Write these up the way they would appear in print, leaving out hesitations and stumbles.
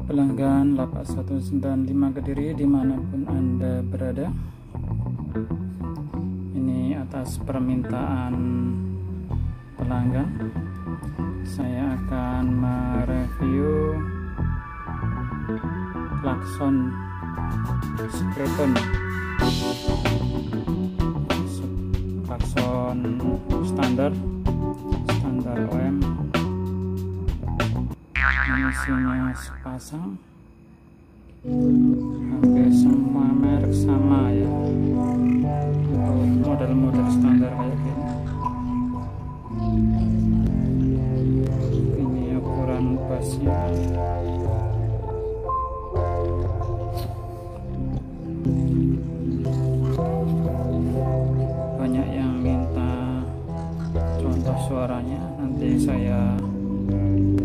pelanggan lapak 195 Kediri dimanapun Anda berada. Ini atas permintaan pelanggan, saya akan mereview klakson Skleton, klakson standar OM. Isinya sepasang, hampir semua merek sama ya, model-model standar kayak gini. Ini ukuran bassnya. Banyak yang minta contoh suaranya, nanti saya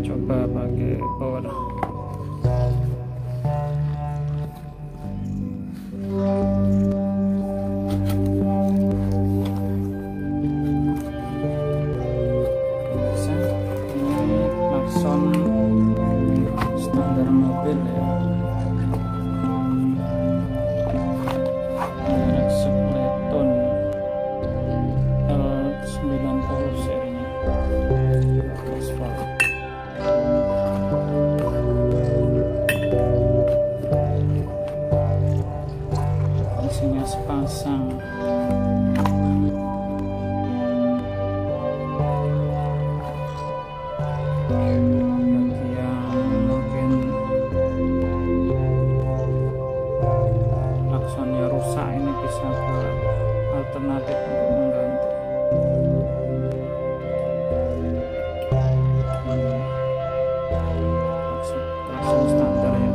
coba pakai power. Ini klakson standar mobil ya, merek Skleton L90 serinya. Isinya sepasang. Bagi yang mungkin klaksonnya rusak, ini bisa buat alternatif untuk mengganti. Klakson standar ya.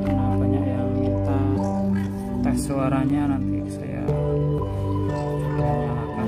Karena banyak yang minta tes suaranya, nanti saya coba nyalakan.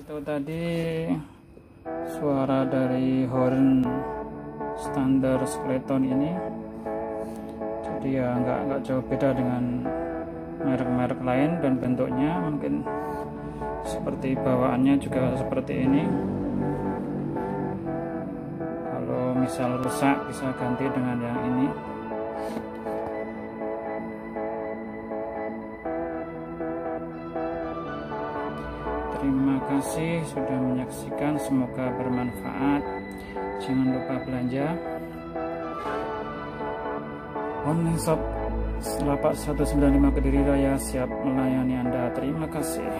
Itu tadi suara dari horn standar Skleton ini. Jadi ya nggak jauh beda dengan merek-merek lain, dan bentuknya mungkin seperti bawaannya juga seperti ini. Kalau misal rusak bisa ganti dengan yang ini. Terima kasih sudah menyaksikan, semoga bermanfaat. Jangan lupa belanja. Online shop lapak 195 Kediri Raya siap melayani Anda. Terima kasih.